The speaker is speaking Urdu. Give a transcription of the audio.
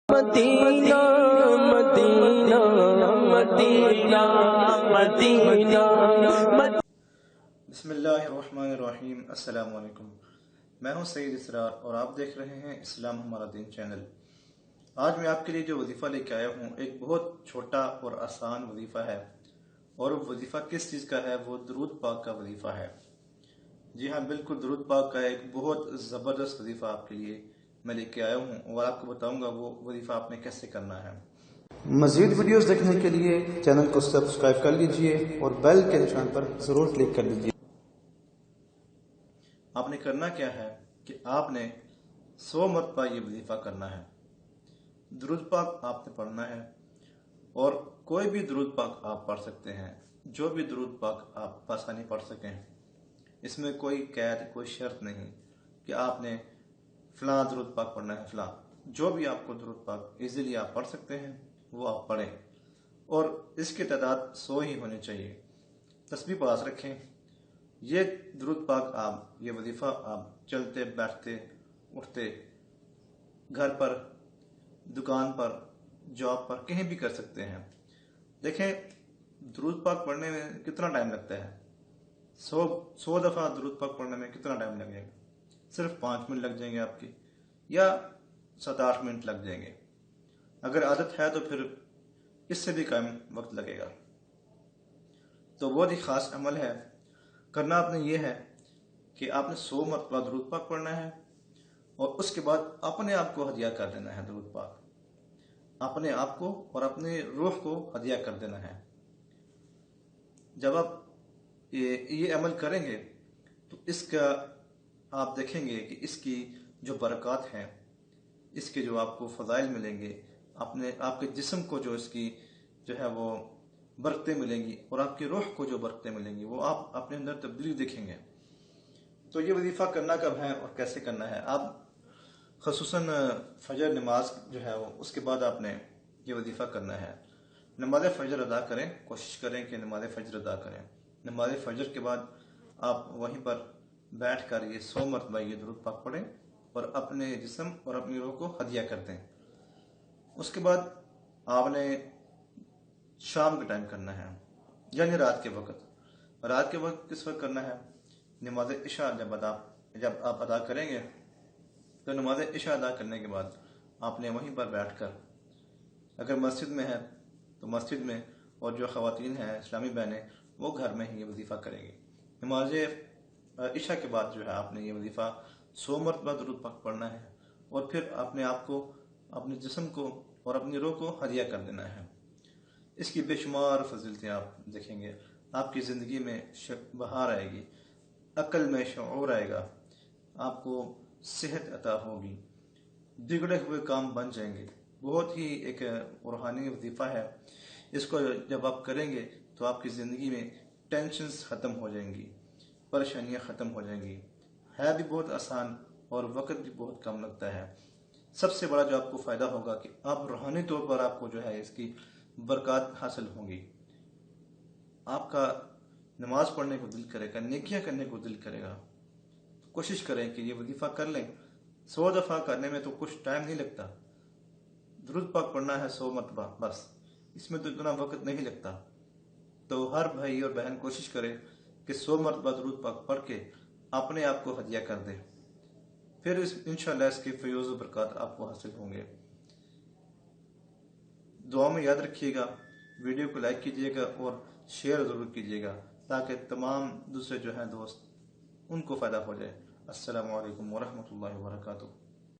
مدینہ مدینہ مدینہ مدینہ بسم اللہ الرحمن الرحیم۔ السلام علیکم، میں ہوں سید اسرار اور آپ دیکھ رہے ہیں اسلام ہمارا دین چینل۔ آج میں آپ کے لیے جو وظیفہ لے کے آیا ہوں ایک بہت چھوٹا اور آسان وظیفہ ہے، اور وہ وظیفہ کس چیز کا ہے؟ وہ درود پاک کا وظیفہ ہے۔ جی ہاں، بالکل درود پاک کا ایک بہت زبردست وظیفہ آپ کے لیے میں لے کے آیا ہوں، اور آپ کو بتاؤں گا وہ وظیفہ آپ نے کیسے کرنا ہے۔ مزید ویڈیوز دیکھنے کے لیے چینل کو سبسکرائب کر لیجئے اور بیل کے نشان پر ضرور کلک کر لیجئے۔ آپ نے کرنا کیا ہے کہ آپ نے 100 مرتبہ یہ وظیفہ کرنا ہے۔ درود پاک آپ نے پڑھنا ہے، اور کوئی بھی درود پاک آپ پڑھ سکتے ہیں، جو بھی درود پاک آپ بآسانی پڑھ سکیں۔ اس میں کوئی قید، کوئی شرط نہیں کہ آپ نے فلاں درود پاک پڑھنا ہے فلاں۔ جو بھی آپ کو درود پاک ایزیلی آپ پڑھ سکتے ہیں وہ آپ پڑھیں، اور اس کی تعداد 100 ہی ہونی چاہیے۔ تسبیح پاس رکھیں۔ یہ درود پاک آپ، یہ وظیفہ آپ چلتے بیٹھتے اٹھتے، گھر پر، دکان پر، جاب پر، کہیں بھی کر سکتے ہیں۔ دیکھیں درود پاک پڑھنے میں کتنا ٹائم لگتا ہے؟ 100 دفعہ درود پاک پڑھنے میں کتنا ٹائم لگے گا؟ صرف 5 منٹ لگ جائیں گے آپ کی، یا 7-8 منٹ لگ جائیں گے۔ اگر عادت ہے تو پھر اس سے بھی کم وقت لگے گا۔ تو بہت ہی خاص عمل ہے۔ کرنا آپ نے یہ ہے کہ آپ نے 100 مرتبہ درود پاک پڑھنا ہے، اور اس کے بعد اپنے آپ کو ہدیہ کر دینا ہے درود پاک۔ اپنے آپ کو اور اپنے روح کو ہدیہ کر دینا ہے۔ جب آپ یہ عمل کریں گے تو اس کا آپ دیکھیں گے کہ اس کی جو برکات ہیں، اس کے جو آپ کو فضائل ملیں گے، آپ کے جسم کو جو اس کی جو ہے وہ برکتیں ملیں گی، اور آپ کی روح کو جو برکتیں ملیں گی وہ آپ اپنے اندر تبدیلی دیکھیں گے۔ تو یہ وظیفہ کرنا کب ہے اور کیسے کرنا ہے؟ آپ خصوصاً فجر نماز جو ہے وہ اس کے بعد آپ نے یہ وظیفہ کرنا ہے۔ نماز فجر ادا کریں، کوشش کریں کہ نماز فجر ادا کریں۔ نماز فجر کے بعد آپ وہیں پر بیٹھ کر یہ 100 مرتبہ یہ درود پاک پڑھیں، اور اپنے جسم اور اپنی روح کو ہدیہ کر دیں۔ اس کے بعد آپ نے شام کے ٹائم کرنا ہے، یعنی رات کے وقت۔ رات کے وقت کس وقت کرنا ہے؟ نماز عشاء جب آپ ادا کریں گے، تو نماز عشاء ادا کرنے کے بعد آپ نے وہیں پر بیٹھ کر، اگر مسجد میں ہے تو مسجد میں، اور جو خواتین ہیں اسلامی بہنیں وہ گھر میں ہی یہ وظیفہ کریں گی۔ نماز عشاء کے بعد جو ہے آپ نے یہ وظیفہ 100 مرتبہ درود پاک پڑھنا ہے، اور پھر اپنے آپ کو، اپنے جسم کو اور اپنی روح کو ہدیہ کر دینا ہے۔ اس کی بے شمار فضیلتیں آپ دیکھیں گے۔ آپ کی زندگی میں بہار آئے گی، عقل میں شعور آئے گا، آپ کو صحت عطا ہوگی، بگڑے ہوئے کام بن جائیں گے۔ بہت ہی ایک روحانی وظیفہ ہے۔ اس کو جب آپ کریں گے تو آپ کی زندگی میں ٹینشنز ختم ہو جائیں گی، پریشانیاں ختم ہو جائیں گی۔ ہے بھی بہت آسان اور وقت بھی بہت کم لگتا ہے۔ سب سے بڑا جو آپ کو فائدہ ہوگا کہ آپ روحانی طور پر آپ کو جو ہے اس کی برکات حاصل ہوں گی۔ آپ کا نماز پڑھنے کو دل کرے گا، نیکیاں کرنے کو دل کرے گا۔ کوشش کریں کہ یہ وظیفہ کر لیں۔ 100 دفعہ کرنے میں تو کچھ ٹائم نہیں لگتا۔ درود پاک پڑھنا ہے 100 مرتبہ، بس اس میں تو اتنا وقت نہیں لگتا۔ تو ہر بھائی اور بہن کوشش کرے کہ 100 مرتبہ درود پاک پڑھ کے اپنے آپ کو ہدیہ کر دے، پھر انشاءاللہ اس کی فیوز و برکات آپ کو حاصل ہوں گے۔ دعا میں یاد رکھیے گا، ویڈیو کو لائک کیجیے گا اور شیئر ضرور کیجیے گا، تاکہ تمام دوسرے جو ہیں دوست ان کو فائدہ ہو جائے۔ السلام علیکم ورحمۃ اللہ وبرکاتہ۔